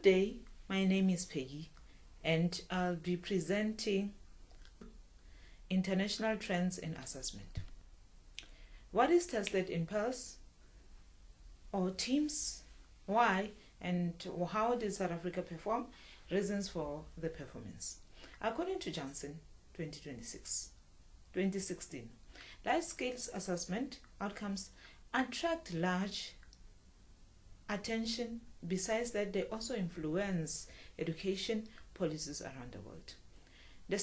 Good day, my name is Peggy and I'll be presenting International Trends in Assessment. What is tested in PALS or teams? Why and how did South Africa perform? Reasons for the performance. According to Johnson, 2016, life skills assessment outcomes attract large attention. Besides that, they also influence education policies around the world. The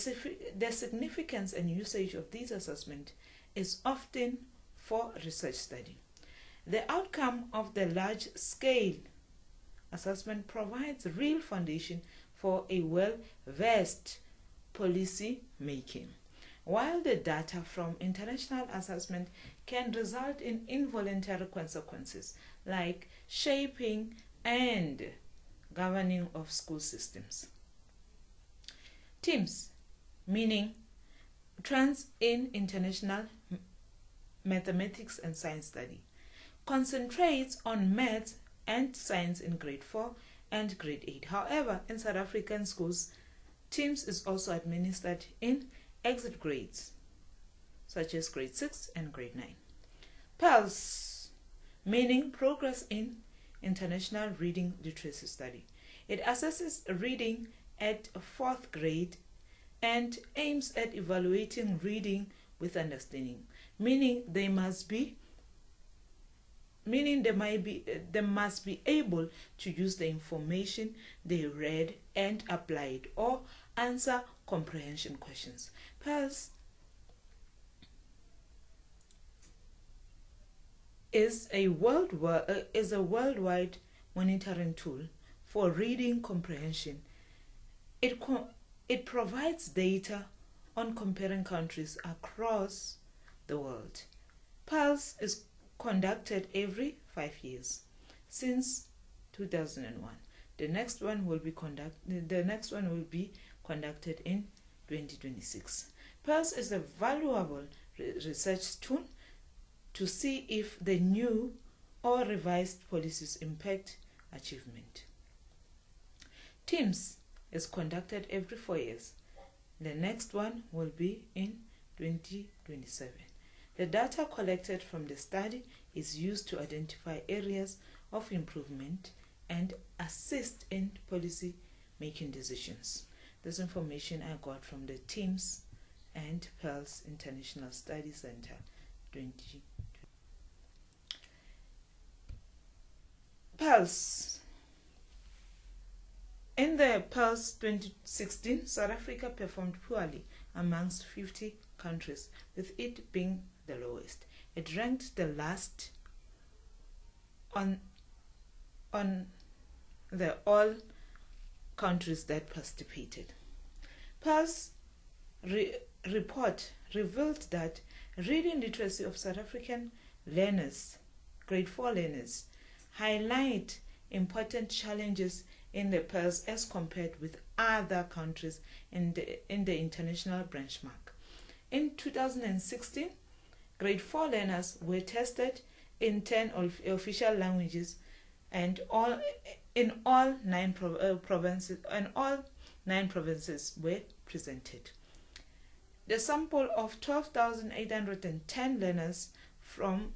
significance and usage of these assessments is often for research study. The outcome of the large-scale assessment provides a real foundation for a well-versed policy making, while the data from international assessment can result in involuntary consequences like shaping and governing of school systems. Teams, meaning trends in international mathematics and science study, concentrates on maths and science in grade 4 and grade 8. However, in South African schools, teams is also administered in exit grades, such as grade 6 and grade 9. PALS, meaning progress in international reading literacy study. It assesses reading at 4th grade and aims at evaluating reading with understanding, meaning they must be able to use the information they read and apply it or answer comprehension questions. PALS is a worldwide monitoring tool for reading comprehension. It provides data on comparing countries across the world. PALS is conducted every 5 years since 2001. The next one will be conducted in 2026. PALS is a valuable research tool to see if the new or revised policies impact achievement. TEAMS is conducted every 4 years. The next one will be in 2027. The data collected from the study is used to identify areas of improvement and assist in policy making decisions. This information I got from the TEAMS and PALS International Study Center 2020. PALS. In the PALS 2016, South Africa performed poorly amongst 50 countries, with it being the lowest. It ranked the last on the all countries that participated. PALS report revealed that reading literacy of South African learners, grade 4 learners, highlight important challenges in the PALS as compared with other countries in the international benchmark. In 2016, grade 4 learners were tested in 10 official languages and all 9 provinces were presented. The sample of 12,810 learners from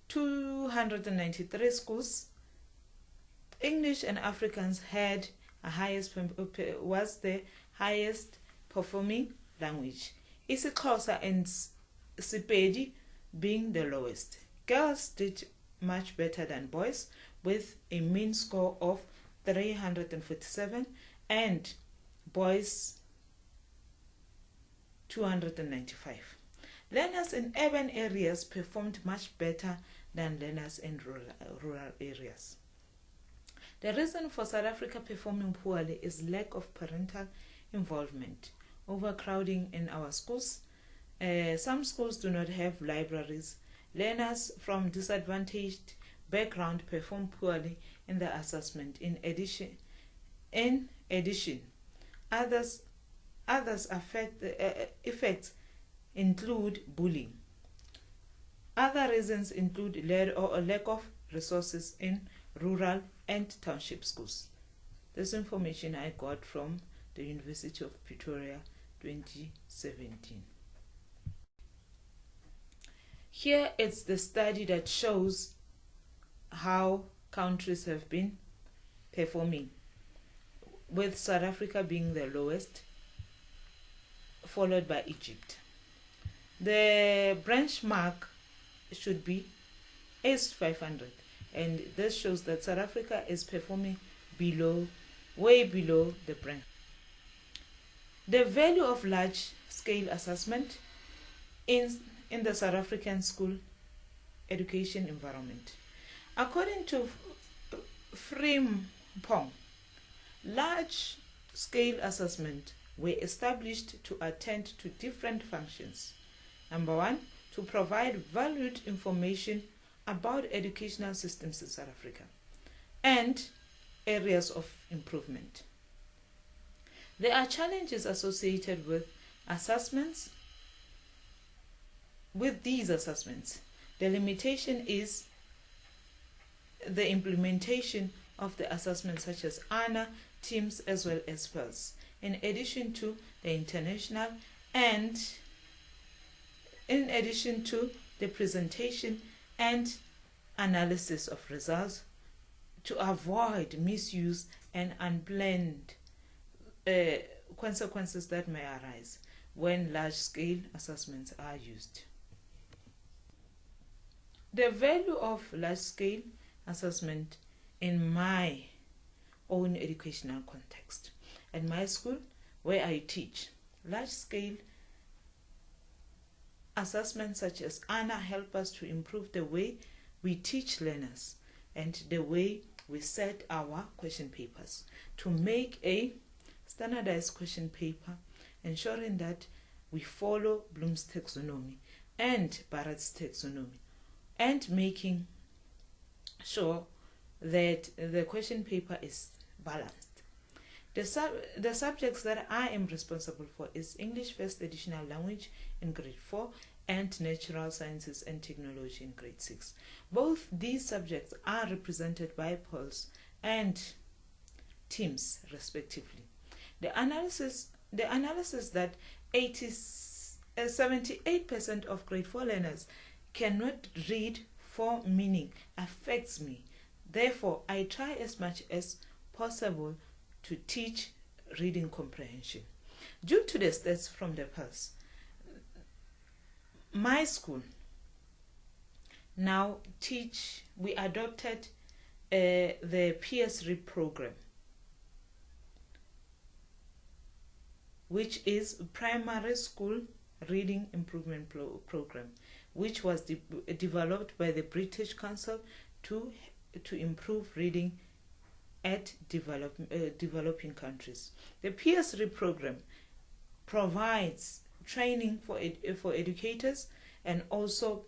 293 schools, English and Afrikaans was the highest performing language, isiXhosa and Sepedi being the lowest. Girls did much better than boys with a mean score of 347 and boys 295. Learners in urban areas performed much better than learners in rural areas. The reason for South Africa performing poorly is lack of parental involvement, overcrowding in our schools. Some schools do not have libraries. Learners from disadvantaged background perform poorly in the assessment. In addition, others effects include bullying. Other reasons include a lack of resources in rural and township schools. This information I got from the University of Pretoria 2017. Here it's the study that shows how countries have been performing, with South Africa being the lowest, followed by Egypt. The benchmark should be ACE500, and this shows that South Africa is performing way below the benchmark. The value of large-scale assessment in the South African school education environment. According to Frimpong, large-scale assessment were established to attend to different functions. Number one, to provide valued information about educational systems in South Africa and areas of improvement. There are challenges associated with these assessments. The limitation is the implementation of the assessments such as ANA, TIMSS, as well as PERS, in addition to the presentation and analysis of results to avoid misuse and unplanned consequences that may arise when large-scale assessments are used. The value of large-scale assessment in my own educational context. At my school, where I teach, large-scale assessments such as ANA help us to improve the way we teach learners and the way we set our question papers to make a standardized question paper, ensuring that we follow Bloom's taxonomy and Barrett's taxonomy, and making sure that the question paper is balanced. The subjects that I am responsible for is English First Additional Language in grade 4 and Natural Sciences and Technology in grade 6. Both these subjects are represented by POLS and TIMSS respectively. The analysis that 78% of grade 4 learners cannot read for meaning affects me. Therefore, I try as much as possible to teach reading comprehension. Due to the stats from the past, my school now we adopted the PS-READ program, which is primary school reading improvement program, which was developed by the British Council to improve reading at developing countries. The PS-READ program provides training for educators and also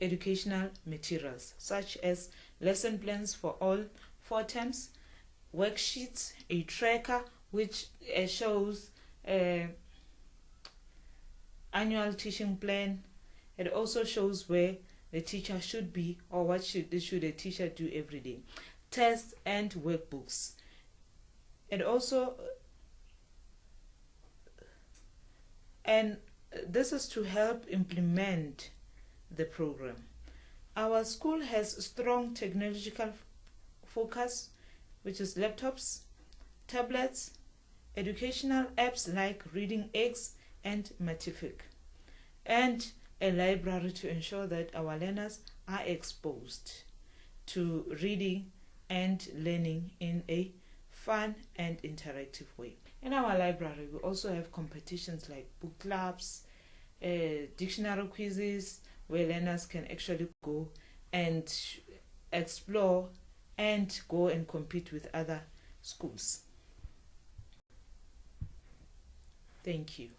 educational materials such as lesson plans for all 4 terms, worksheets, a tracker which shows annual teaching plan. It also shows where the teacher should be or what should a teacher do every day, tests and workbooks. And this is to help implement the program. Our school has strong technological focus, which is laptops, tablets, educational apps like Reading Eggs and Matific, and a library to ensure that our learners are exposed to reading and learning in a fun and interactive way. In our library, we also have competitions like book clubs, dictionary quizzes, where learners can actually go and explore and go and compete with other schools. Thank you.